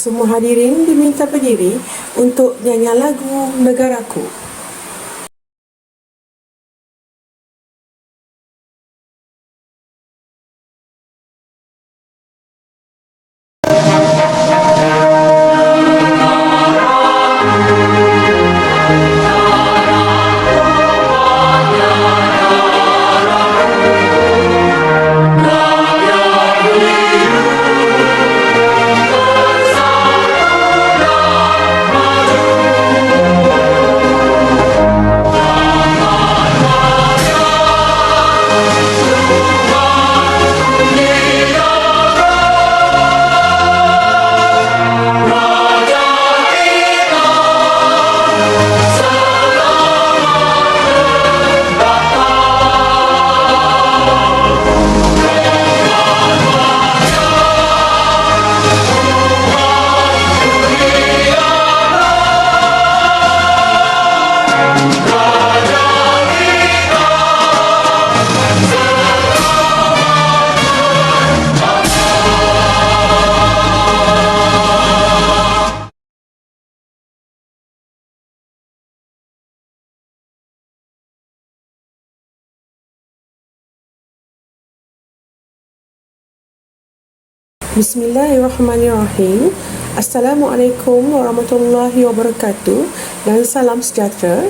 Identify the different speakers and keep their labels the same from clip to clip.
Speaker 1: Semua hadirin diminta berdiri untuk nyanyian lagu Negaraku. Bismillahirrahmanirrahim. Assalamualaikum warahmatullahi wabarakatuh dan salam sejahtera.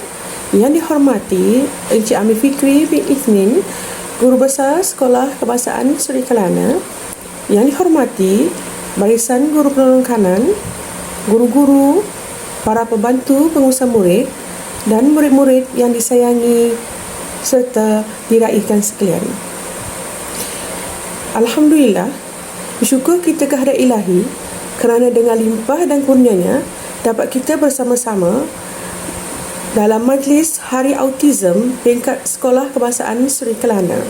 Speaker 1: Yang dihormati Encik Amir Fikri bin Ithnin, Guru Besar Sekolah Kebangsaan Seri Kelana. Yang dihormati barisan guru penolong kanan, guru-guru, para pembantu pengurusan murid dan murid-murid yang disayangi serta diraihkan sekalian. Alhamdulillah, bersyukur kita kehadrat Ilahi kerana dengan limpah dan kurnianya dapat kita bersama-sama dalam majlis Hari Autism peringkat Sekolah Kebangsaan Seri Kelana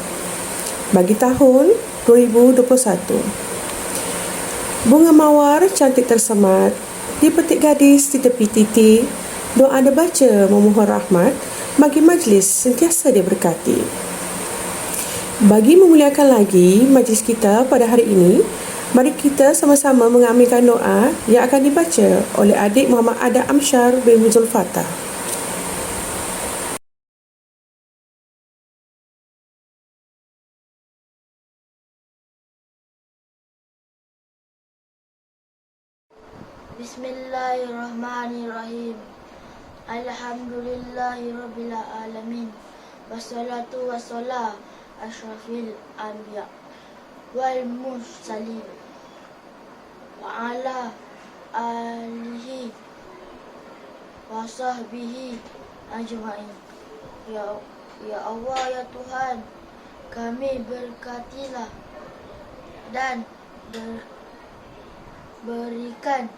Speaker 1: bagi tahun 2021. Bunga mawar cantik tersemat di petik gadis di tepi titik, doa dibaca memohon rahmat bagi majlis sentiasa diberkati. Bagi memuliakan lagi majlis kita pada hari ini, mari kita sama-sama mengaminkan doa yang akan dibaca oleh adik Muhammad Adam Amsyar bin Zulfatah.
Speaker 2: Bismillahirrahmanirrahim. Alhamdulillahirabbil alamin. Wassalatu wassalam asyrafil anbiya wal mursalin wa ala alihi wa sahbihi ajma'in. Ya Allah, ya Tuhan, kami berkatilah dan berikan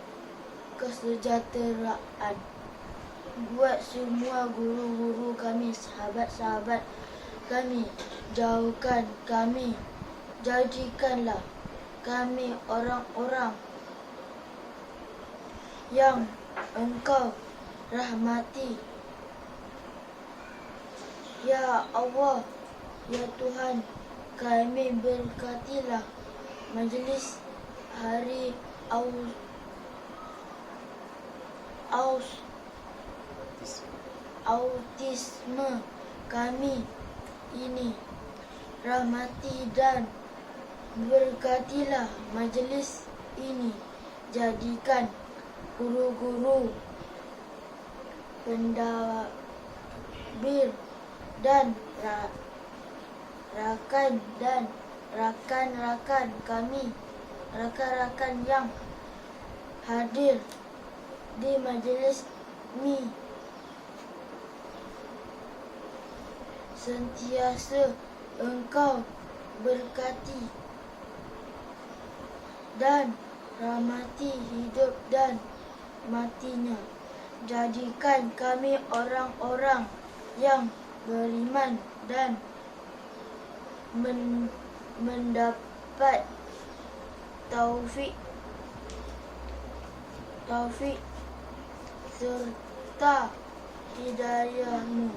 Speaker 2: kesejahteraan buat semua guru-guru kami, sahabat-sahabat kami. Jadikanlah kami orang-orang yang Engkau rahmati. Ya Allah, ya Tuhan, kami berkatilah majlis Hari Autisme kami ini. Rahmati dan berkatilah majlis ini. Jadikan guru-guru, pendabir dan rakan-rakan kami, rakan-rakan yang hadir di majlis ini sentiasa Engkau berkati dan rahmati hidup dan matinya. Jadikan kami orang-orang yang beriman dan mendapat taufik serta hidayah-Mu.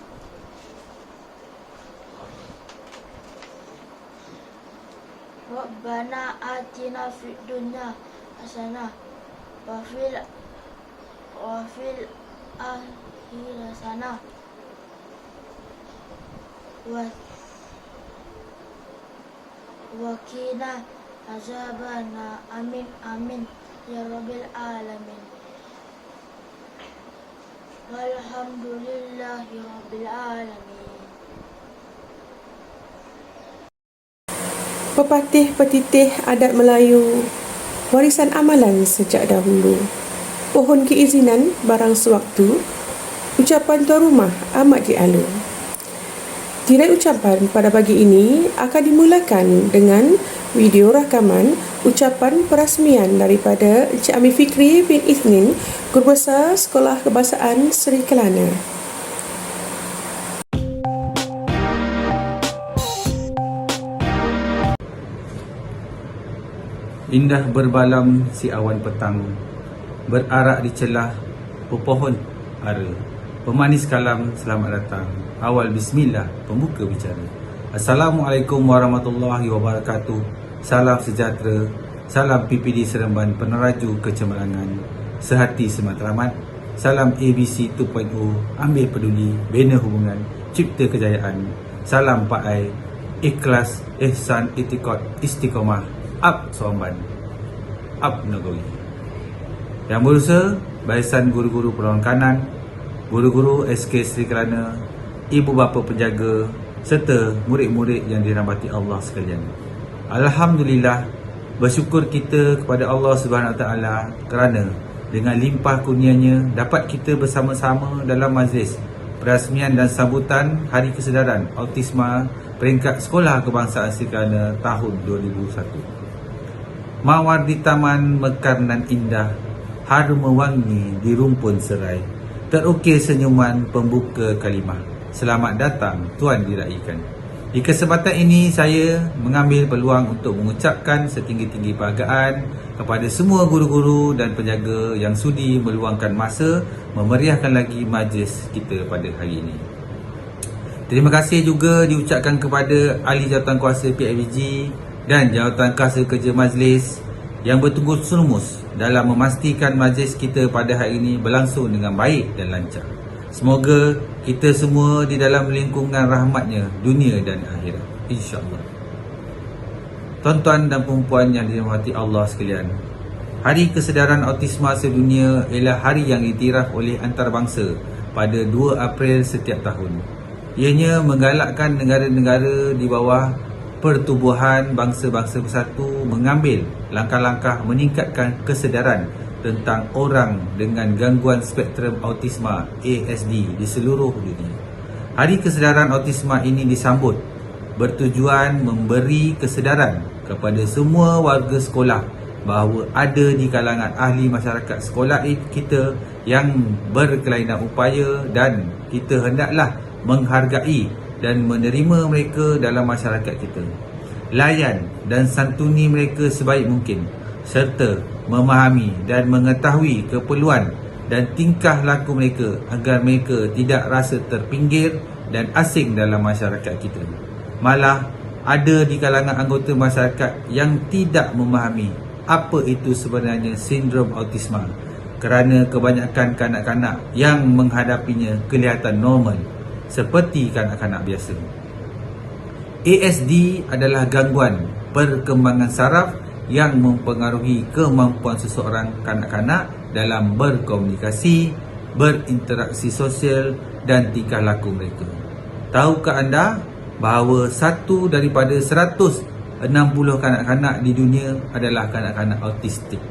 Speaker 2: Rabbana atina fid dunya hasanah wafil akhir sana wakina azabana amin amin ya rabbil alamin walhamdulillahi rabbil alamin.
Speaker 1: Pepatih petitih adat Melayu, warisan amalan sejak dahulu. Pohon keizinan barang sewaktu, ucapan tuan rumah amat dialu. Tirai ucapan pada pagi ini akan dimulakan dengan video rakaman ucapan perasmian daripada Encik Amir Fikri bin Ithnin, Guru Besar Sekolah Kebahasaan Seri Kelana.
Speaker 3: Indah berbalam si awan petang, berarak di celah pepohon ara. Pemanis kalam, selamat datang. Awal bismillah, pembuka bicara. Assalamualaikum warahmatullahi wabarakatuh. Salam sejahtera, salam PPD Seremban Peneraju Kecemerlangan, sehati sematlamat. Salam ABC 2.0, ambil peduli, bina hubungan, cipta kejayaan. Salam Pak Ai, ikhlas, ihsan, itikad, istiqamah, up Somban, up Negeri. Yang berusaha, barisan guru-guru perlawanan kanan, guru-guru SK Seri Kelana, ibu bapa penjaga serta murid-murid yang dirahmati Allah sekalian. Alhamdulillah, bersyukur kita kepada Allah Subhanahu Wa Taala kerana dengan limpah kurnianya dapat kita bersama-sama dalam majlis perasmian dan sambutan Hari Kesedaran Autisma peringkat Sekolah Kebangsaan Seri Kelana tahun 2001. Mawar di taman mekar nan indah, harum mewangi di rumpun serai, terukir senyuman pembuka kalimah, selamat datang Tuan diraikan. Di kesempatan ini saya mengambil peluang untuk mengucapkan setinggi-tinggi penghargaan kepada semua guru-guru dan penjaga yang sudi meluangkan masa memeriahkan lagi majlis kita pada hari ini. Terima kasih juga diucapkan kepada Ahli Jawatankuasa PIBG dan Jawatankuasa Kerja Majlis yang bertungkus-lumus dalam memastikan majlis kita pada hari ini berlangsung dengan baik dan lancar. Semoga kita semua di dalam lingkungan rahmatnya dunia dan akhirat, insya-Allah. Tuan-tuan dan perempuan yang dirahmati Allah sekalian, Hari Kesedaran Autisma Sedunia ialah hari yang diiktiraf oleh antarabangsa pada 2 April setiap tahun. Ianya menggalakkan negara-negara di bawah Pertubuhan Bangsa-Bangsa Bersatu mengambil langkah-langkah meningkatkan kesedaran tentang orang dengan gangguan spektrum autisma ASD di seluruh dunia. Hari Kesedaran Autisma ini disambut bertujuan memberi kesedaran kepada semua warga sekolah bahawa ada di kalangan ahli masyarakat sekolah kita yang berkelainan upaya dan kita hendaklah menghargai dan menerima mereka dalam masyarakat kita. Layan dan santuni mereka sebaik mungkin serta memahami dan mengetahui keperluan dan tingkah laku mereka agar mereka tidak rasa terpinggir dan asing dalam masyarakat kita. Malah ada di kalangan anggota masyarakat yang tidak memahami apa itu sebenarnya sindrom autisma kerana kebanyakan kanak-kanak yang menghadapinya kelihatan normal seperti kanak-kanak biasa. ASD adalah gangguan perkembangan saraf yang mempengaruhi kemampuan seseorang kanak-kanak dalam berkomunikasi, berinteraksi sosial dan tingkah laku mereka. Tahukah anda bahawa 1 daripada 160 kanak-kanak di dunia adalah kanak-kanak autistik?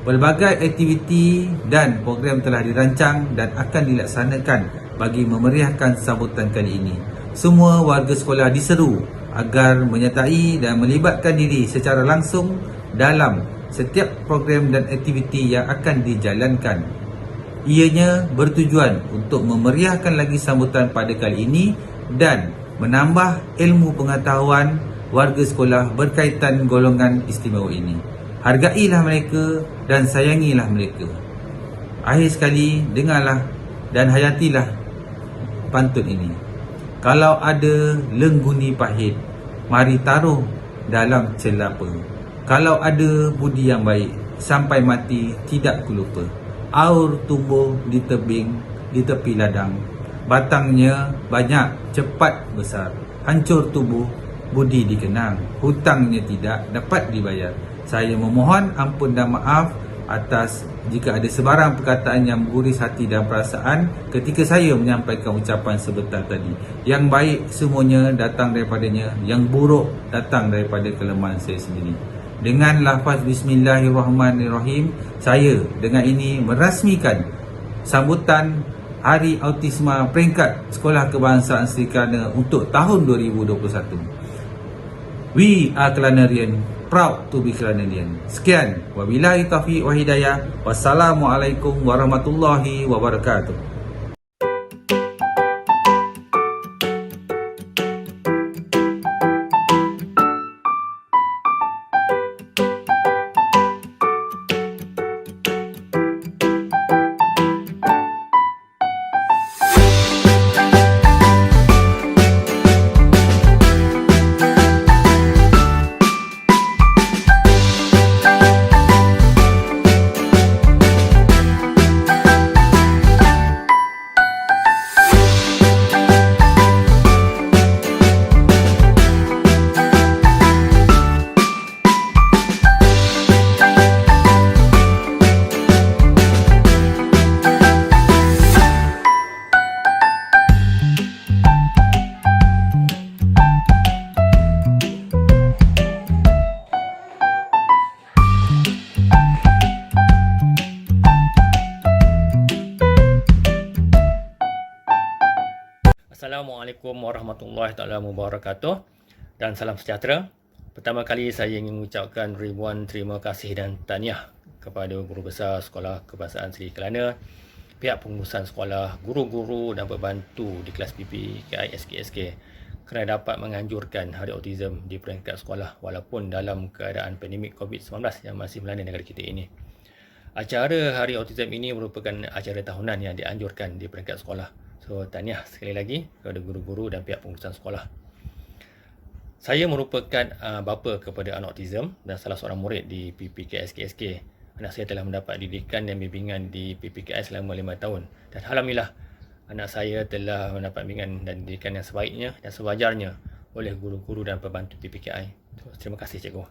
Speaker 3: Pelbagai aktiviti dan program telah dirancang dan akan dilaksanakan bagi memeriahkan sambutan kali ini. Semua warga sekolah diseru agar menyertai dan melibatkan diri secara langsung dalam setiap program dan aktiviti yang akan dijalankan. Ianya bertujuan untuk memeriahkan lagi sambutan pada kali ini dan menambah ilmu pengetahuan warga sekolah berkaitan golongan istimewa ini. Hargailah mereka dan sayangilah mereka. Akhir sekali, dengarlah dan hayatilah pantun ini. Kalau ada lengguni pahit, mari taruh dalam celapa. Kalau ada budi yang baik, sampai mati tidak kulupa. Aur tumbuh di tebing, di tepi ladang. Batangnya banyak, cepat besar. Hancur tubuh, budi dikenang. Hutangnya tidak dapat dibayar. Saya memohon ampun dan maaf atas jika ada sebarang perkataan yang mengguris hati dan perasaan ketika saya menyampaikan ucapan sebentar tadi. Yang baik semuanya datang daripadanya, yang buruk datang daripada kelemahan saya sendiri. Dengan lafaz Bismillahirrahmanirrahim, saya dengan ini merasmikan sambutan Hari Autisma peringkat Sekolah Kebangsaan Sri Kelana untuk tahun 2021. We are Kelanarian, proud to be Kelanarian. Sekian, wabillahi taufiq wa hidayah. Wassalamualaikum warahmatullahi wabarakatuh.
Speaker 4: Assalamualaikum warahmatullahi taala wabarakatuh dan salam sejahtera. Pertama kali saya ingin mengucapkan ribuan terima kasih dan tahniah kepada Guru Besar Sekolah Kebangsaan Sri Kelana, pihak pengurusan sekolah, guru-guru dan pembantu di kelas PPKI SKSK kerana dapat menganjurkan Hari Autism di peringkat sekolah walaupun dalam keadaan pandemik COVID-19 yang masih melanda negara kita ini. Acara Hari Autism ini merupakan acara tahunan yang dianjurkan di peringkat sekolah. So, tahniah sekali lagi kepada guru-guru dan pihak pengurusan sekolah. Saya merupakan bapa kepada anak autism dan salah seorang murid di PPKI SKSK. Anak saya telah mendapat didikan dan bimbingan di PPKI selama 5 tahun. Dan alhamdulillah, anak saya telah mendapat bimbingan dan didikan yang sebaiknya dan sewajarnya oleh guru-guru dan pembantu PPKI. So, terima kasih cikgu.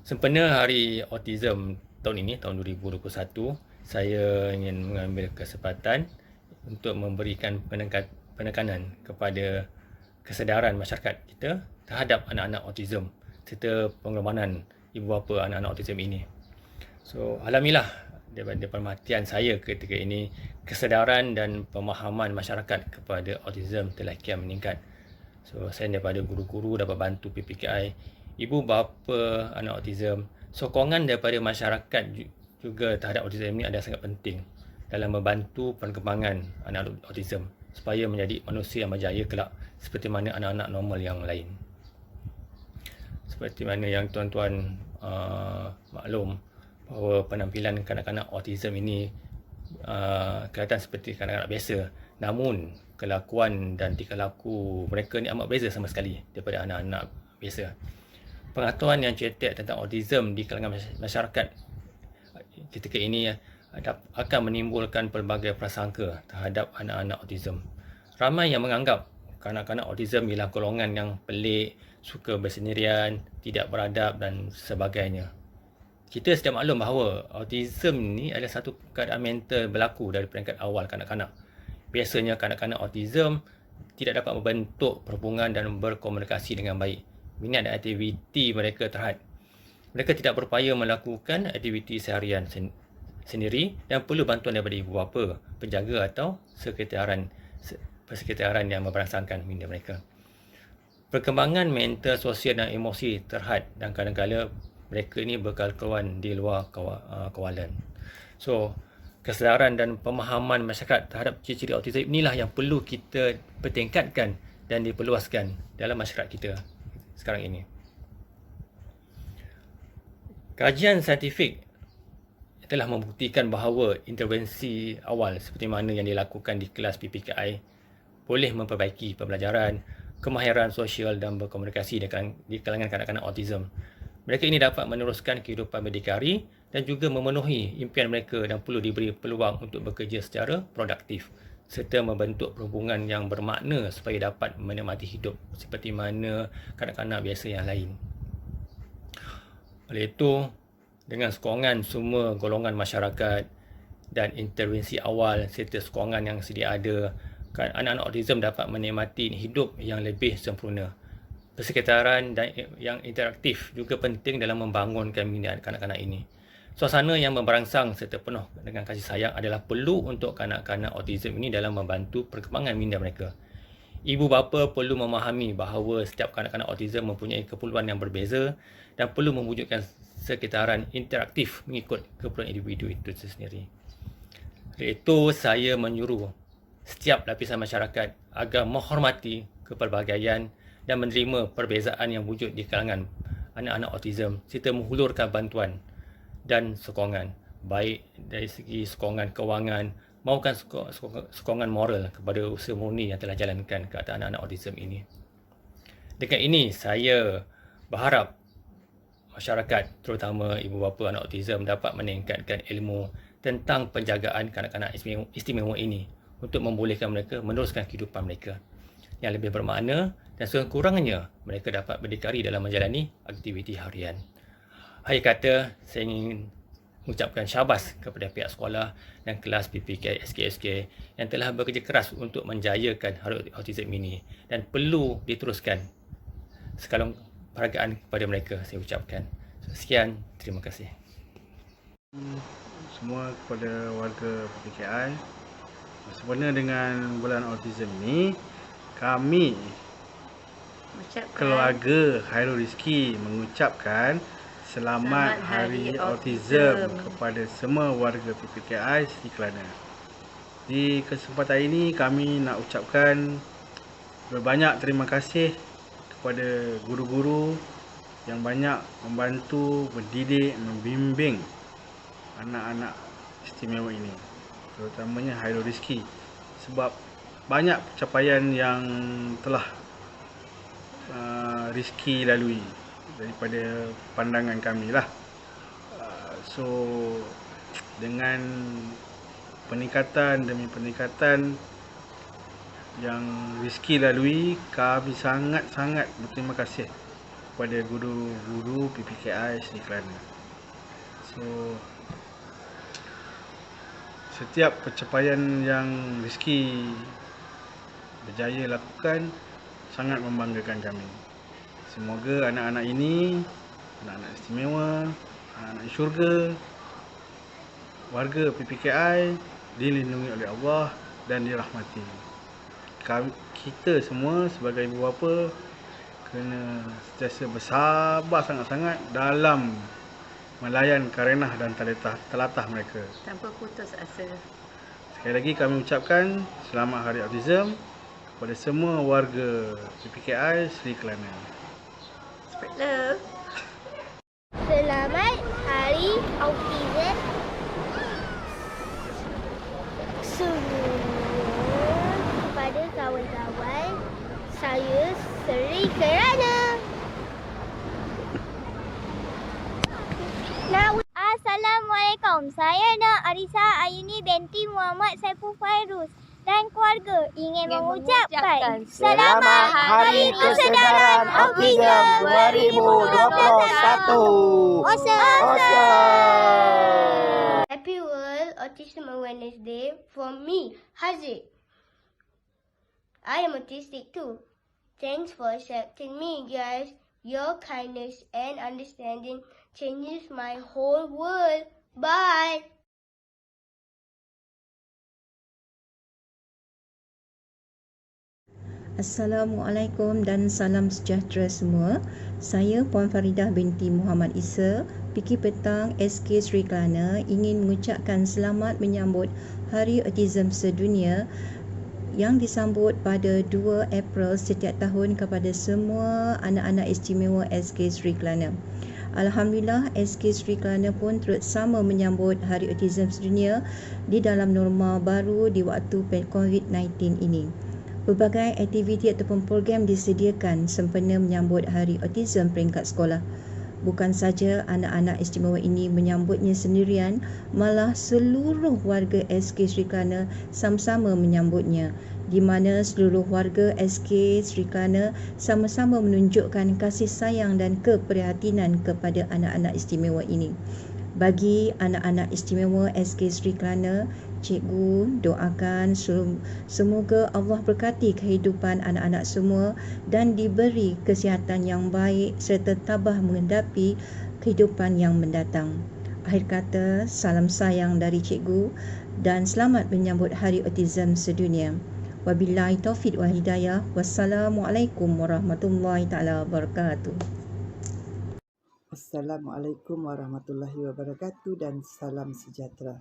Speaker 4: Sempena Hari Autism tahun ini, tahun 2021, saya ingin mengambil kesempatan untuk memberikan penekanan kepada kesedaran masyarakat kita terhadap anak-anak autism serta pengorbanan ibu bapa anak-anak autism ini. So, alhamdulillah daripada perhatian saya ketika ini, kesedaran dan pemahaman masyarakat kepada autism telah kian meningkat. So, saya daripada guru-guru dapat bantu PPKI, ibu bapa anak autism, sokongan daripada masyarakat juga terhadap autism ini adalah sangat penting dalam membantu perkembangan anak autism supaya menjadi manusia yang berjaya kelak seperti mana anak-anak normal yang lain. Seperti mana yang tuan-tuan maklum bahawa penampilan kanak-kanak autism ini kelihatan seperti kanak-kanak biasa, namun kelakuan dan tingkah laku mereka ni amat berbeza sama sekali daripada anak-anak biasa. Pengetahuan yang cetek tentang autism di kalangan masyarakat ketika ini akan menimbulkan pelbagai prasangka terhadap anak-anak autism. Ramai yang menganggap kanak-kanak autism ialah golongan yang pelik, suka bersendirian, tidak beradab dan sebagainya. Kita sedia maklum bahawa autism ni adalah satu keadaan mental berlaku dari peringkat awal kanak-kanak. Biasanya kanak-kanak autism tidak dapat membentuk perhubungan dan berkomunikasi dengan baik. Minat dan aktiviti mereka terhad. Mereka tidak berupaya melakukan aktiviti seharian sendiri dan perlu bantuan daripada ibu bapa, penjaga atau sekretarian yang memberangsangkan minda mereka. Perkembangan mental, sosial dan emosi terhad dan kadang-kadang mereka ini berkelakuan di luar kawalan. So, kesedaran dan pemahaman masyarakat terhadap ciri-ciri autism inilah yang perlu kita pertingkatkan dan diperluaskan dalam masyarakat kita sekarang ini. Kajian saintifik telah membuktikan bahawa intervensi awal seperti mana yang dilakukan di kelas PPKI boleh memperbaiki pembelajaran, kemahiran sosial dan berkomunikasi di kalangan kanak-kanak autism. Mereka ini dapat meneruskan kehidupan berdikari dan juga memenuhi impian mereka dan perlu diberi peluang untuk bekerja secara produktif serta membentuk perhubungan yang bermakna supaya dapat menikmati hidup seperti mana kanak-kanak biasa yang lain. Oleh itu, dengan sokongan semua golongan masyarakat dan intervensi awal serta sokongan yang sedia ada, anak-anak autism dapat menikmati hidup yang lebih sempurna. Persekitaran dan yang interaktif juga penting dalam membangunkan minat kanak-kanak ini. Suasana yang memberangsang serta penuh dengan kasih sayang adalah perlu untuk kanak-kanak autism ini dalam membantu perkembangan minda mereka. Ibu bapa perlu memahami bahawa setiap kanak-kanak autism mempunyai keperluan yang berbeza dan perlu mewujudkan sekitaran interaktif mengikut keperluan individu itu sendiri. Oleh itu, saya menyuruh setiap lapisan masyarakat agar menghormati kepelbagaian dan menerima perbezaan yang wujud di kalangan anak-anak autism serta menghulurkan bantuan dan sokongan, baik dari segi sokongan kewangan maupun sokongan moral kepada usaha murni yang telah jalankan ke atas anak-anak autism ini. Dengan ini, saya berharap masyarakat, terutama ibu bapa anak autism, dapat meningkatkan ilmu tentang penjagaan kanak-kanak istimewa ini untuk membolehkan mereka meneruskan kehidupan mereka yang lebih bermakna dan sekurang-kurangnya mereka dapat berdikari dalam menjalani aktiviti harian. Akhir kata, saya ingin mengucapkan syabas kepada pihak sekolah dan kelas PPK SKSK yang telah bekerja keras untuk menjayakan Hari Autism ini dan perlu diteruskan. Sekalung penghargaan kepada mereka saya ucapkan. Sekian, terima kasih.
Speaker 5: Semua kepada warga PPKI, sempena dengan bulan autism ini, kami keluarga Khairul Rizki mengucapkan Selamat Hari Autism kepada semua warga PPKI Seri Kelana. Di kesempatan ini kami nak ucapkan berbanyak terima kasih kepada guru-guru yang banyak membantu, mendidik, membimbing anak-anak istimewa ini, terutamanya Khairul Rizki, sebab banyak pencapaian yang telah Rizki lalui daripada pandangan kami lah. So dengan peningkatan demi peningkatan yang Rizki lalui, kami sangat-sangat berterima kasih kepada guru-guru PPKI Seri Kelana. So setiap pencapaian yang Rizki berjaya lakukan sangat membanggakan kami. Semoga anak-anak ini, anak-anak istimewa, anak-anak syurga, warga PPKI dilindungi oleh Allah dan dirahmati. Kita semua sebagai ibu bapa kena sentiasa bersabar sangat-sangat dalam melayan karenah dan telatah mereka
Speaker 6: tanpa putus asa.
Speaker 5: Sekali lagi kami ucapkan Selamat Hari Autism kepada semua warga PPKI Seri Kelana.
Speaker 6: Spread love.
Speaker 2: Selamat Hari Autism semua kepada kawan-kawan saya Seri Kelana.
Speaker 7: Assalamualaikum. Saya Nak Arisa Ayuni binti Muhammad Saiful Fairuz dan keluarga ingin mengucapkan Selamat Hari Kesedaran Autism 2021. Awesome.
Speaker 2: Happy World Autism Awareness Day from me, Haziq. I am autistic too. Thanks for accepting me, guys. Your kindness and understanding changes my whole world. Bye.
Speaker 8: Assalamualaikum dan salam sejahtera semua. Saya Puan Faridah binti Muhammad Isa, PK Petang SK Seri Kelana, ingin mengucapkan selamat menyambut Hari Autism Sedunia yang disambut pada 2 April setiap tahun kepada semua anak-anak istimewa SK Seri Kelana. Alhamdulillah, SK Seri Kelana pun turut sama menyambut Hari Autism Sedunia di dalam norma baru di waktu COVID-19 ini. Pelbagai aktiviti ataupun program disediakan sempena menyambut Hari Autism peringkat sekolah. Bukan saja anak-anak istimewa ini menyambutnya sendirian, malah seluruh warga SK Sri Kelana sama-sama menyambutnya, di mana seluruh warga SK Sri Kelana sama-sama menunjukkan kasih sayang dan keprihatinan kepada anak-anak istimewa ini. Bagi anak-anak istimewa SK Sri Kelana, cikgu doakan semoga Allah berkati kehidupan anak-anak semua dan diberi kesihatan yang baik serta tabah menghadapi kehidupan yang mendatang. Akhir kata, salam sayang dari cikgu dan selamat menyambut Hari Autism Sedunia. Wabillahi taufiq wal hidayah. Wassalamualaikum warahmatullahi taala wabarakatuh.
Speaker 9: Assalamualaikum warahmatullahi wabarakatuh dan salam sejahtera.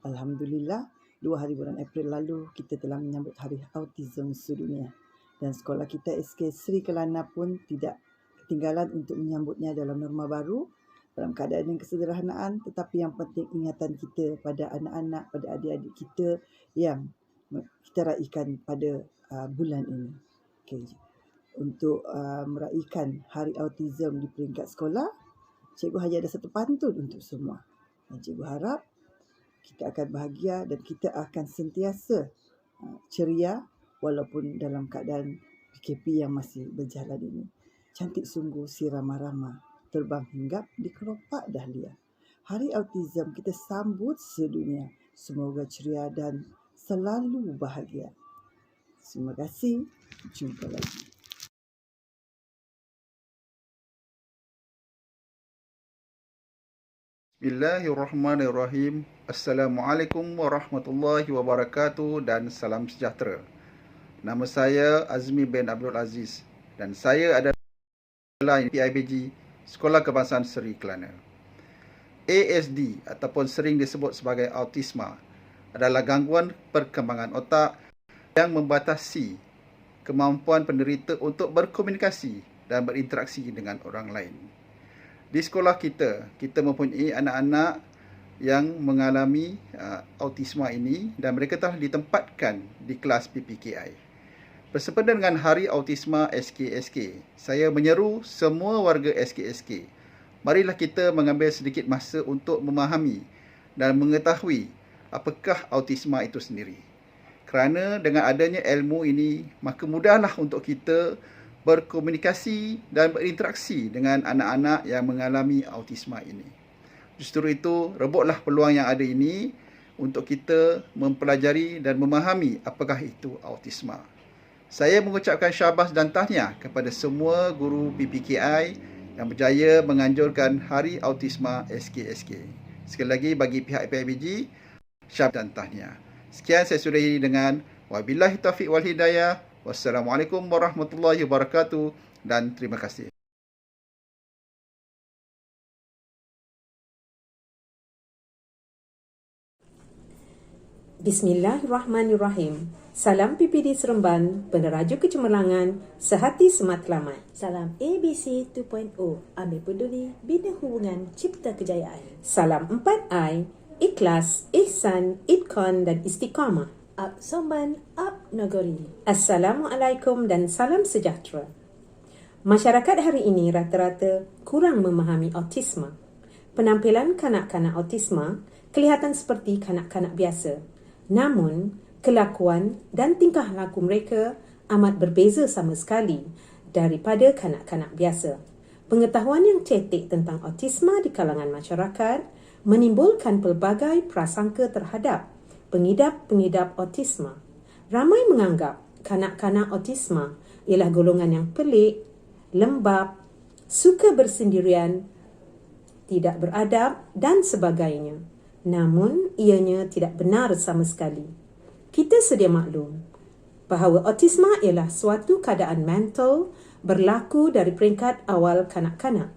Speaker 9: Alhamdulillah, 2 hari bulan April lalu kita telah menyambut Hari Autism Sedunia dan sekolah kita SK Sri Kelana pun tidak ketinggalan untuk menyambutnya dalam norma baru dalam keadaan yang kesederhanaan, tetapi yang penting ingatan kita pada anak-anak, pada adik-adik kita yang kita raikan pada bulan ini. Okay. Untuk meraihkan Hari Autism di peringkat sekolah, cikgu hanya ada satu pantun untuk semua. Dan cikgu harap kita akan bahagia dan kita akan sentiasa ceria walaupun dalam keadaan PKP yang masih berjalan ini. Cantik sungguh si rama-rama, terbang hinggap di kelopak dahlia. Hari Autism kita sambut sedunia. Semoga ceria dan selalu bahagia. Terima kasih. Jumpa lagi.
Speaker 10: Bismillahirrahmanirrahim. Assalamualaikum warahmatullahi wabarakatuh dan salam sejahtera. Nama saya Azmi bin Abdul Aziz dan saya adalah PIBG Sekolah Kebangsaan Sri Kelana. ASD ataupun sering disebut sebagai autisma adalah gangguan perkembangan otak yang membatasi kemampuan penderita untuk berkomunikasi dan berinteraksi dengan orang lain. Di sekolah kita mempunyai anak-anak yang mengalami autisma ini dan mereka telah ditempatkan di kelas PPKI. Bersempena dengan Hari Autisma SK-SK, saya menyeru semua warga SK-SK, marilah kita mengambil sedikit masa untuk memahami dan mengetahui apakah autisma itu sendiri. Kerana dengan adanya ilmu ini, maka mudahlah untuk kita berkomunikasi dan berinteraksi dengan anak-anak yang mengalami autisma ini. Justru itu, rebutlah peluang yang ada ini untuk kita mempelajari dan memahami apakah itu autisma. Saya mengucapkan syabas dan tahniah kepada semua guru PPKI yang berjaya menganjurkan Hari Autisma SK-SK. Sekali lagi bagi pihak PIBG, syabas dan tahniah. Sekian saya sudahi dengan wabillahi taufiq wal hidayah. Wassalamualaikum warahmatullahi wabarakatuh dan terima kasih.
Speaker 11: Bismillahirrahmanirrahim. Salam PPD Seremban, peneraju kecemerlangan, sehati sematlamat. Salam ABC 2.0, ambil peduli, bina hubungan, cipta kejayaan. Salam 4I, ikhlas, ihsan, itqan dan istiqamah. Up Somban, Up Nagori. Assalamualaikum dan salam sejahtera. Masyarakat hari ini rata-rata kurang memahami autisma. Penampilan kanak-kanak autisma kelihatan seperti kanak-kanak biasa. Namun, kelakuan dan tingkah laku mereka amat berbeza sama sekali daripada kanak-kanak biasa. Pengetahuan yang cetek tentang autisma di kalangan masyarakat menimbulkan pelbagai prasangka terhadap pengidap-pengidap autisma. Ramai menganggap kanak-kanak autisma ialah golongan yang pelik, lembab, suka bersendirian, tidak beradab dan sebagainya. Namun, ianya tidak benar sama sekali. Kita sedia maklum bahawa autisma ialah suatu keadaan mental berlaku dari peringkat awal kanak-kanak.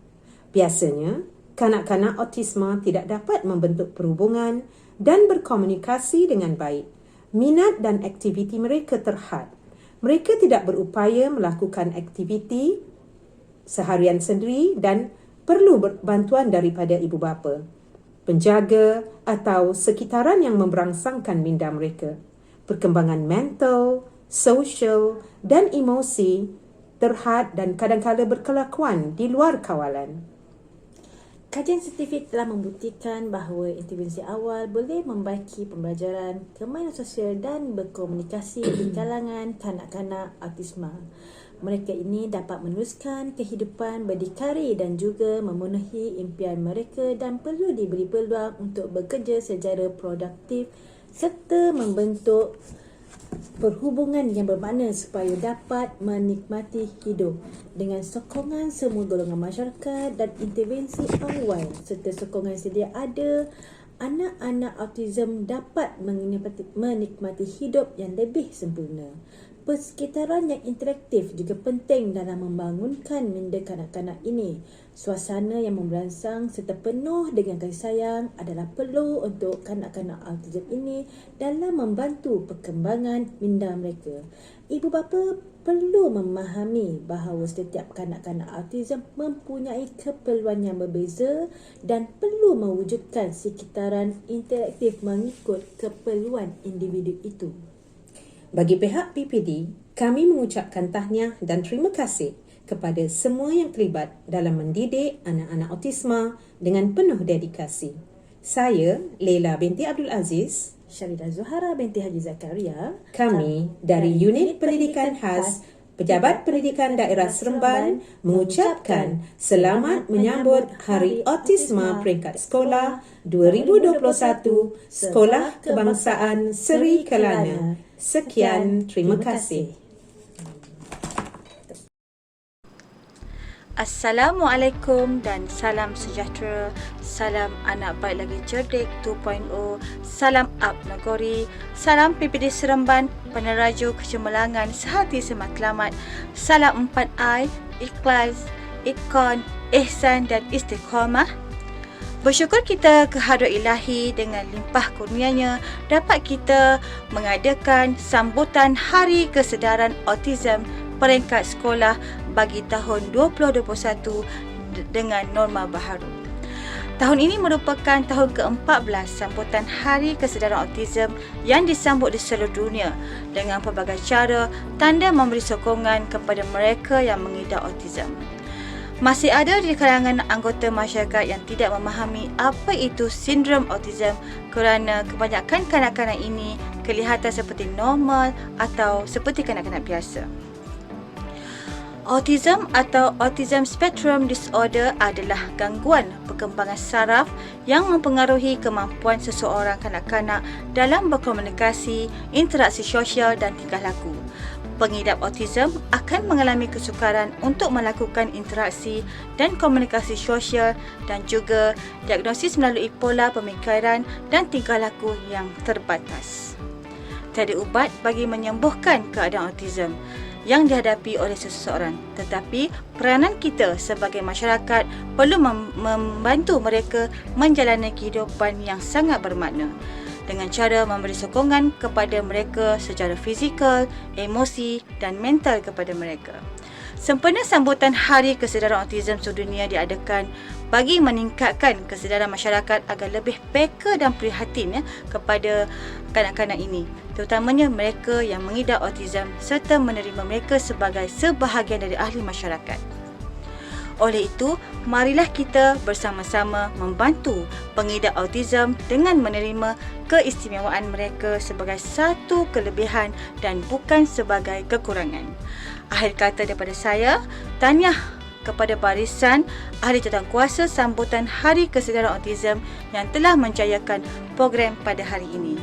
Speaker 11: Biasanya, kanak-kanak autisma tidak dapat membentuk perhubungan dan berkomunikasi dengan baik. Minat dan aktiviti mereka terhad. Mereka tidak berupaya melakukan aktiviti seharian sendiri dan perlu bantuan daripada ibu bapa, penjaga atau sekitaran yang memberangsangkan minda mereka. Perkembangan mental, sosial dan emosi terhad dan kadang-kadang berkelakuan di luar kawalan. Kajian saintifik telah membuktikan bahawa intervensi awal boleh membaiki pembelajaran, kemainan sosial dan berkomunikasi di kalangan kanak-kanak autisma. Mereka ini dapat meneruskan kehidupan berdikari dan juga memenuhi impian mereka dan perlu diberi peluang untuk bekerja secara produktif serta membentuk perhubungan yang bermakna supaya dapat menikmati hidup dengan sokongan semua golongan masyarakat dan intervensi awal serta sokongan sedia ada, anak-anak autism dapat menikmati hidup yang lebih sempurna. Persekitaran yang interaktif juga penting dalam membangunkan minda kanak-kanak ini. Suasana yang memberansang serta penuh dengan kasih sayang adalah perlu untuk kanak-kanak autism ini dalam membantu perkembangan minda mereka. Ibu bapa perlu memahami bahawa setiap kanak-kanak autism mempunyai keperluan yang berbeza dan perlu mewujudkan sekitaran interaktif mengikut keperluan individu itu.
Speaker 12: Bagi pihak PPD, kami mengucapkan tahniah dan terima kasih kepada semua yang terlibat dalam mendidik anak-anak autisma dengan penuh dedikasi. Saya, Leila binti Abdul Aziz,
Speaker 11: Syaridah Zuhara binti Haji Zakaria,
Speaker 12: kami dari Unit Pendidikan Khas Pejabat Pendidikan Daerah Seremban mengucapkan selamat menyambut Hari Autisma Peringkat Sekolah 2021 Sekolah Kebangsaan Seri Kelana. Sekian, terima kasih.
Speaker 13: Assalamualaikum dan salam sejahtera. Salam anak baik lagi cerdik 2.0. Salam Ab Nagori. Salam PPD Seremban, peneraju kecemerlangan sehati sematlamat. Salam 4I, ikhlas, itqan, ihsan dan istiqamah. Bersyukur kita ke hadrat ilahi dengan limpah kurnianya dapat kita mengadakan sambutan Hari Kesedaran Autism Peringkat Sekolah bagi tahun 2021 dengan norma baharu. Tahun ini merupakan tahun ke-14 sambutan Hari Kesedaran Autism yang disambut di seluruh dunia dengan pelbagai cara tanda memberi sokongan kepada mereka yang mengidap autism. Masih ada di kalangan anggota masyarakat yang tidak memahami apa itu sindrom autism kerana kebanyakan kanak-kanak ini kelihatan seperti normal atau seperti kanak-kanak biasa. Autism atau Autism Spectrum Disorder adalah gangguan perkembangan saraf yang mempengaruhi kemampuan seseorang kanak-kanak dalam berkomunikasi, interaksi sosial dan tingkah laku. Pengidap autism akan mengalami kesukaran untuk melakukan interaksi dan komunikasi sosial dan juga diagnosis melalui pola pemikiran dan tingkah laku yang terbatas. Tiada ubat bagi menyembuhkan keadaan autism yang dihadapi oleh seseorang, tetapi peranan kita sebagai masyarakat perlu membantu mereka menjalani kehidupan yang sangat bermakna dengan cara memberi sokongan kepada mereka secara fizikal, emosi dan mental kepada mereka. Sempena sambutan Hari Kesedaran Autism sedunia diadakan bagi meningkatkan kesedaran masyarakat agar lebih peka dan prihatin kepada kanak-kanak ini, terutamanya mereka yang mengidap autism serta menerima mereka sebagai sebahagian dari ahli masyarakat. Oleh itu, marilah kita bersama-sama membantu pengidap autism dengan menerima keistimewaan mereka sebagai satu kelebihan dan bukan sebagai kekurangan. Akhir kata daripada saya, tahniah kepada barisan ahli jawatankuasa sambutan Hari Kesedaran Autism yang telah menjayakan program pada hari ini.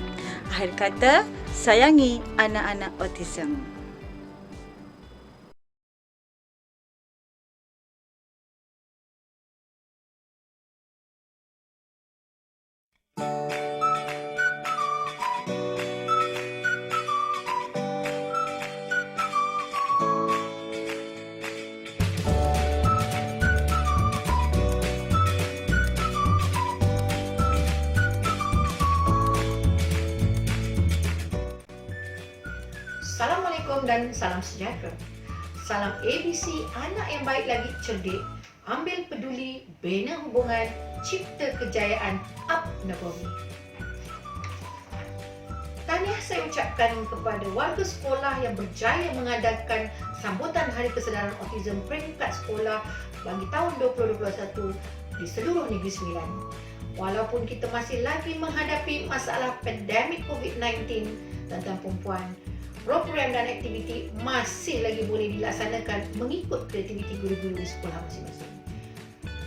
Speaker 13: Akhir kata, sayangi anak-anak autism.
Speaker 14: Assalamualaikum dan salam sejahtera. Salam ABC, anak yang baik lagi cerdik, ambil peduli, bina hubungan, cipta kejayaan, Ab Nagori. Tahniah saya ucapkan kepada warga sekolah yang berjaya mengadakan sambutan Hari Kesedaran Autism Peringkat Sekolah bagi tahun 2021 di seluruh Negeri Sembilan. Walaupun kita masih lagi menghadapi masalah pandemik COVID-19, tuan-tuan perempuan, program dan aktiviti masih lagi boleh dilaksanakan mengikut kreativiti guru-guru di sekolah masing-masing.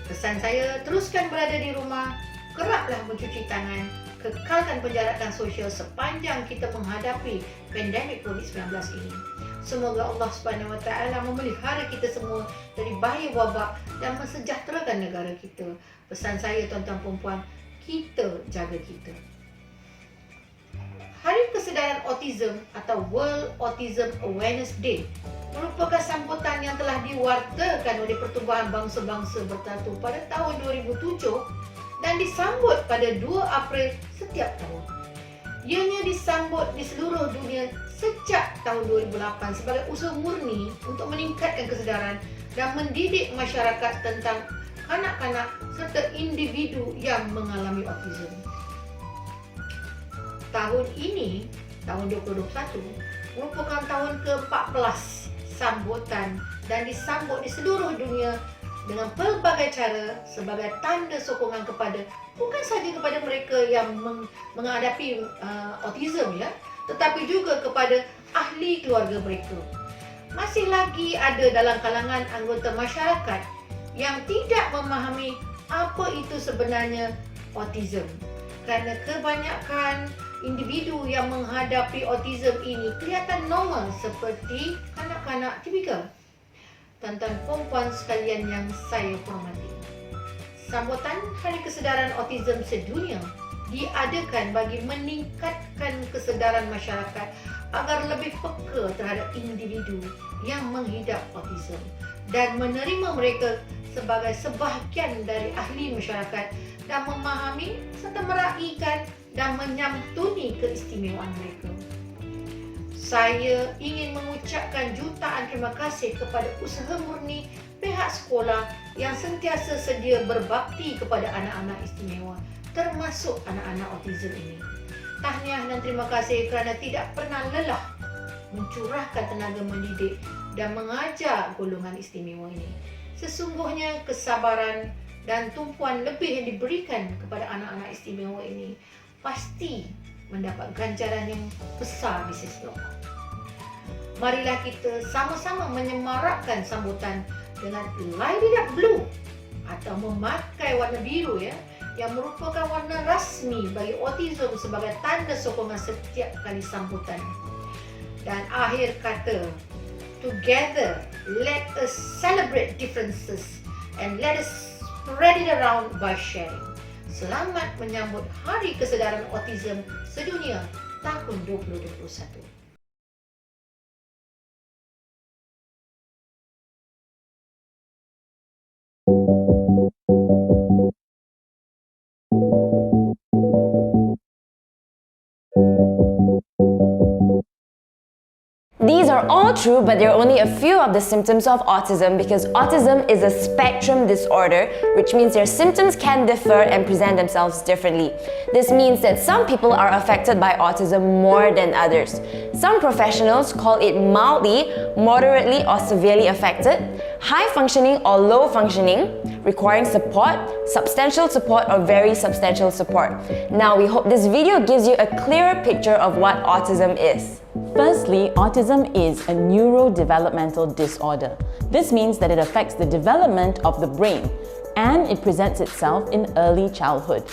Speaker 14: Pesan saya, teruskan berada di rumah, keraplah mencuci tangan, kekalkan penjarakan sosial sepanjang kita menghadapi pandemik COVID-19 ini. Semoga Allah SWT memelihara kita semua dari bahaya wabak dan mensejahterakan negara kita. Pesan saya, tuan-tuan perempuan, kita jaga kita. Hari Kesedaran Autism atau World Autism Awareness Day merupakan sambutan yang telah diwartakan oleh Pertubuhan Bangsa-Bangsa Bersatu pada tahun 2007 dan disambut pada 2 April setiap tahun. Ianya disambut di seluruh dunia sejak tahun 2008 sebagai usaha murni untuk meningkatkan kesedaran dan mendidik masyarakat tentang kanak-kanak serta individu yang mengalami autism. Tahun ini, tahun 2021, merupakan tahun ke-14 sambutan dan disambut di seluruh dunia dengan pelbagai cara sebagai tanda sokongan kepada bukan sahaja kepada mereka yang menghadapi autism ya, tetapi juga kepada ahli keluarga mereka. Masih lagi ada dalam kalangan anggota masyarakat yang tidak memahami apa itu sebenarnya autism. Kerana kebanyakan individu yang menghadapi autism ini kelihatan normal seperti kanak-kanak tipikal. Tuan-tuan perempuan sekalian yang saya hormati, sambutan Hari Kesedaran Autism Sedunia diadakan bagi meningkatkan kesedaran masyarakat agar lebih peka terhadap individu yang menghidap autism dan menerima mereka sebagai sebahagian dari ahli masyarakat dan memahami serta meraihkan dan menyantuni keistimewaan mereka. Saya ingin mengucapkan jutaan terima kasih kepada usaha murni pihak sekolah yang sentiasa sedia berbakti kepada anak-anak istimewa, termasuk anak-anak autism ini. Tahniah dan terima kasih kerana tidak pernah lelah mencurahkan tenaga mendidik dan mengajar golongan istimewa ini. Sesungguhnya kesabaran dan tumpuan lebih yang diberikan kepada anak-anak istimewa ini pasti mendapat ganjaran yang besar di sisi Allah. Marilah kita sama-sama menyemarakkan sambutan dengan light it up blue atau memakai warna biru ya, yang merupakan warna rasmi bagi autism sebagai tanda sokongan setiap kali sambutan. Dan akhir kata, together let us celebrate differences and let us spread it around by sharing. Selamat menyambut Hari Kesedaran Autism Sedunia tahun 2021.
Speaker 15: These are all true, but there are only a few of the symptoms of autism because autism is a spectrum disorder, which means their symptoms can differ and present themselves differently. This means that some people are affected by autism more than others. Some professionals call it mildly, moderately or severely affected, high functioning or low functioning, requiring support, substantial support or very substantial support. Now we hope this video gives you a clearer picture of what autism is.
Speaker 16: Firstly, autism is a neurodevelopmental disorder. This means that it affects the development of the brain and it presents itself in early childhood.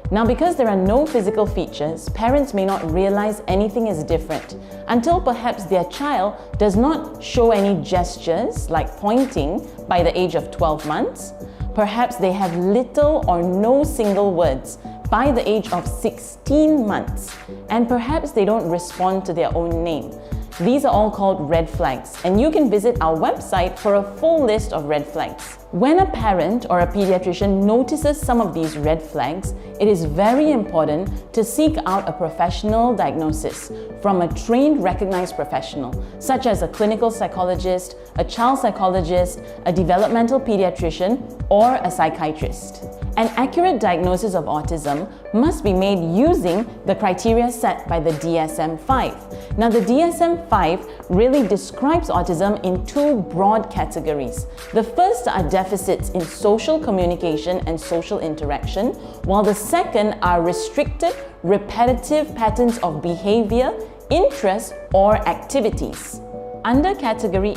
Speaker 16: Now, because there are no physical features, parents may not realize anything is different until perhaps their child does not show any gestures like pointing by the age of 12 months. Perhaps they have little or no single words by the age of 16 months, and perhaps they don't respond to their own name. These are all called red flags, and you can visit our website for a full list of red flags. When a parent or a pediatrician notices some of these red flags, it is very important to seek out a professional diagnosis from a trained, recognized professional, such as a clinical psychologist, a child psychologist, a developmental pediatrician, or a psychiatrist. An accurate diagnosis of autism must be made using the criteria set by the DSM-5. Now, the DSM-5 really describes autism in two broad categories. The first are deficits in social communication and social interaction, while the second are restricted, repetitive patterns of behavior, interests, or activities. Under category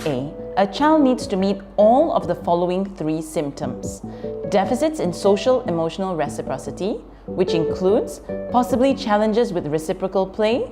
Speaker 16: A child needs to meet all of the following three symptoms. Deficits in social emotional reciprocity, which includes possibly challenges with reciprocal play,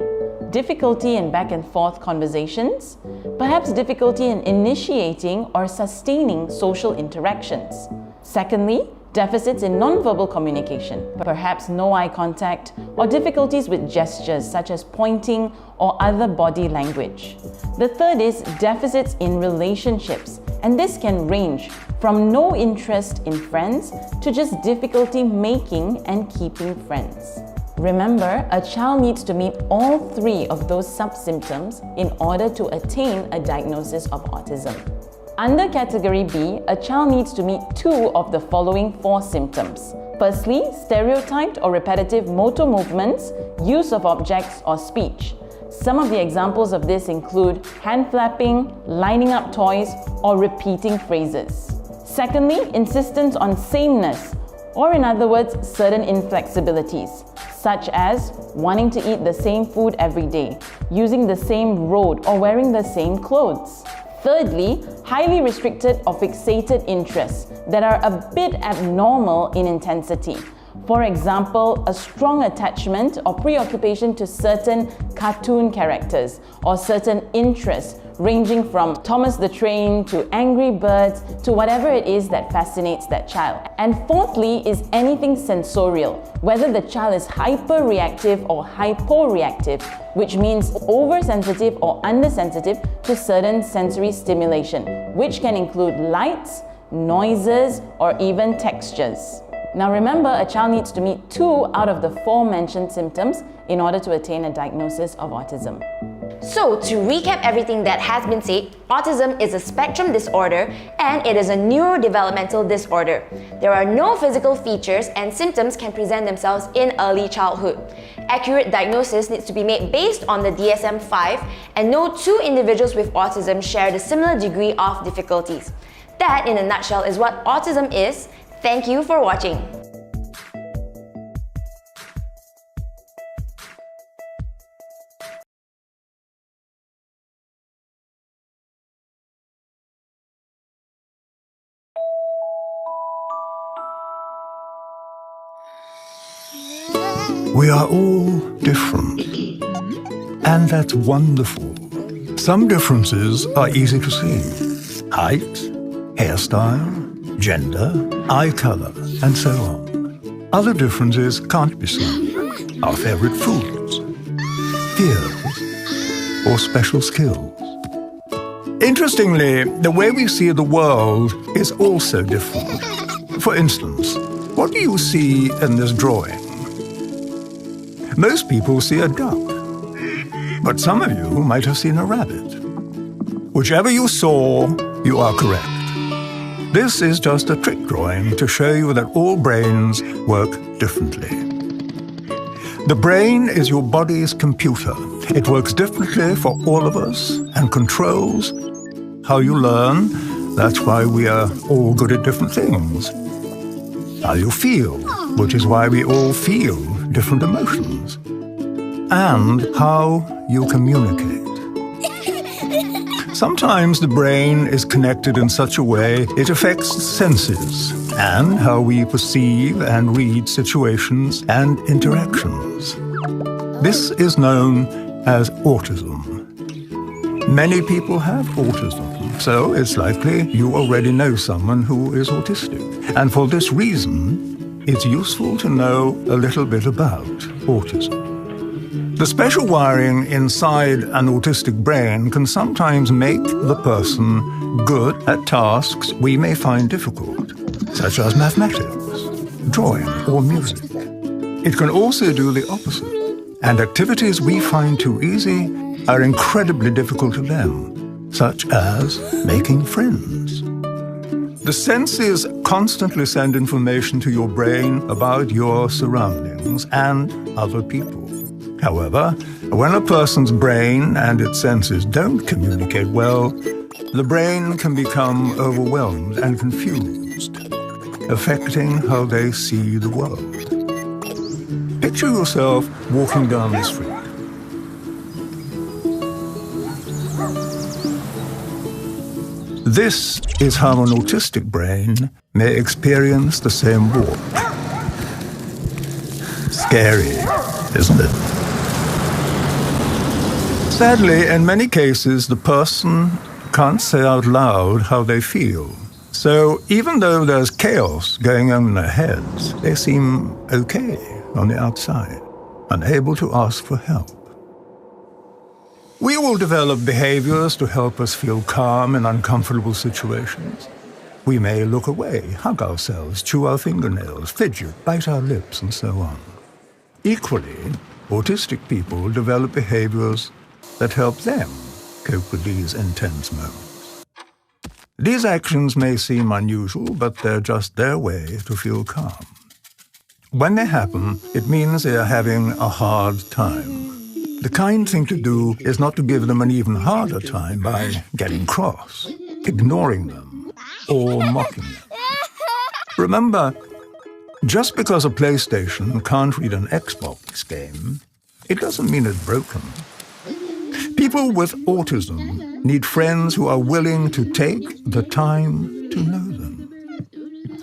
Speaker 16: difficulty in back and forth conversations, perhaps difficulty in initiating or sustaining social interactions. Secondly, deficits in nonverbal communication, perhaps no eye contact, or difficulties with gestures such as pointing or other body language. The third is deficits in relationships, and this can range from no interest in friends to just difficulty making and keeping friends. Remember, a child needs to meet all three of those sub-symptoms in order to attain a diagnosis of autism. Under category B, a child needs to meet two of the following four symptoms. Firstly, stereotyped or repetitive motor movements, use of objects or speech. Some of the examples of this include hand flapping, lining up toys, or repeating phrases. Secondly, insistence on sameness, or in other words, certain inflexibilities, such as wanting to eat the same food every day, using the same road, or wearing the same clothes. Thirdly, highly restricted or fixated interests that are a bit abnormal in intensity. For example, a strong attachment or preoccupation to certain cartoon characters or certain interests, ranging from Thomas the Train to Angry Birds to whatever it is that fascinates that child. And fourthly is anything sensorial, whether the child is hyperreactive or hyporeactive, which means oversensitive or undersensitive to certain sensory stimulation, which can include lights, noises, or even textures. Now remember, a child needs to meet two out of the four mentioned symptoms in order to attain a diagnosis of autism.
Speaker 15: So, to recap everything that has been said, autism is a spectrum disorder and it is a neurodevelopmental disorder. There are no physical features and symptoms can present themselves in early childhood. Accurate diagnosis needs to be made based on the DSM-5, and no two individuals with autism share the similar degree of difficulties. That, in a nutshell, is what autism is. Thank you for watching.
Speaker 17: We are all different, and that's wonderful. Some differences are easy to see. Height, hairstyle, gender, eye color, and so on. Other differences can't be seen. Our favorite foods, fears, or special skills. Interestingly, the way we see the world is also different. For instance, what do you see in this drawing? Most people see a duck, but some of you might have seen a rabbit. Whichever you saw, you are correct. This is just a trick drawing to show you that all brains work differently. The brain is your body's computer. It works differently for all of us and controls how you learn. That's why we are all good at different things. How you feel, which is why we all feel different emotions. And how you communicate. Sometimes the brain is connected in such a way it affects the senses and how we perceive and read situations and interactions. This is known as autism. Many people have autism, so it's likely you already know someone who is autistic. And for this reason, it's useful to know a little bit about autism. The special wiring inside an autistic brain can sometimes make the person good at tasks we may find difficult, such as mathematics, drawing, or music. It can also do the opposite, and activities we find too easy are incredibly difficult to them, such as making friends. The senses constantly send information to your brain about your surroundings and other people. However, when a person's brain and its senses don't communicate well, the brain can become overwhelmed and confused, affecting how they see the world. Picture yourself walking down the street. This is how an autistic brain may experience the same walk. Scary, isn't it? Sadly, in many cases, the person can't say out loud how they feel. So even though there's chaos going on in their heads, they seem okay on the outside, unable to ask for help. We will develop behaviors to help us feel calm in uncomfortable situations. We may look away, hug ourselves, chew our fingernails, fidget, bite our lips, and so on. Equally, autistic people develop behaviors that help them cope with these intense moments. These actions may seem unusual, but they're just their way to feel calm. When they happen, it means they are having a hard time. The kind thing to do is not to give them an even harder time by getting cross, ignoring them, or mocking them. Remember, just because a PlayStation can't read an Xbox game, it doesn't mean it's broken. People with autism need friends who are willing to take the time to know them.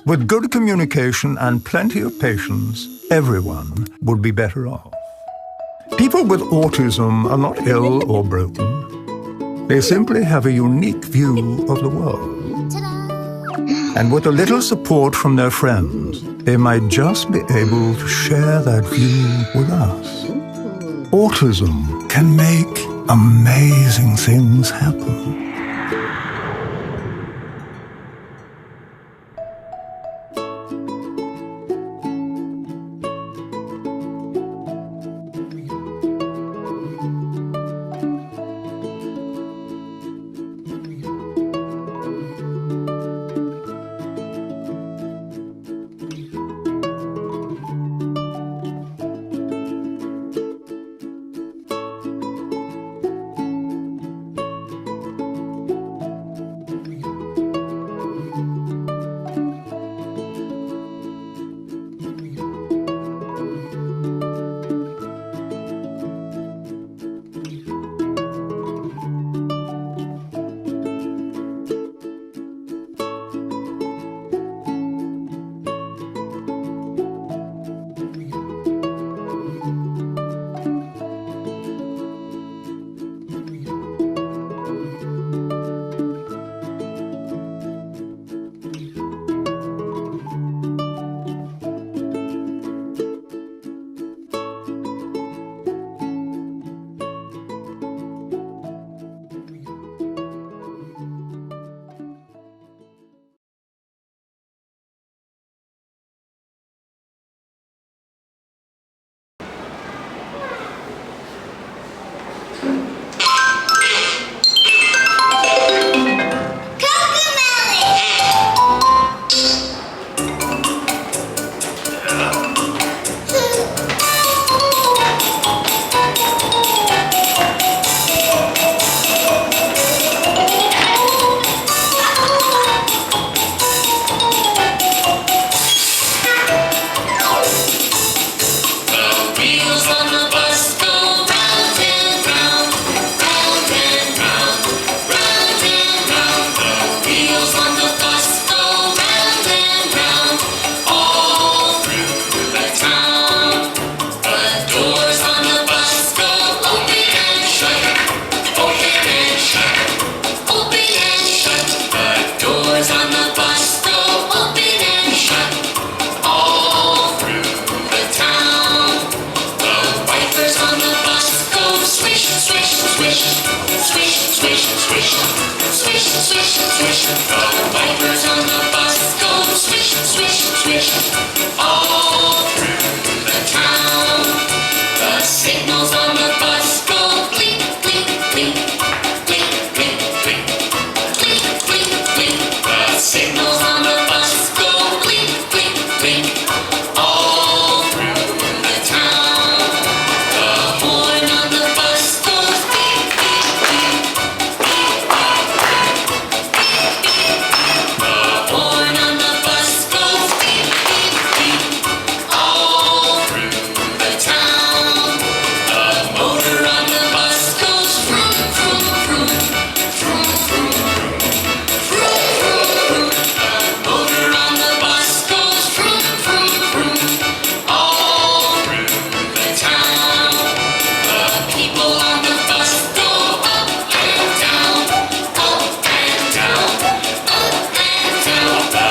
Speaker 17: With good communication and plenty of patience, everyone would be better off. People with autism are not ill or broken. They simply have a unique view of the world. And with a little support from their friends, they might just be able to share that view with us. Autism can make amazing things happen.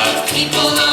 Speaker 18: of people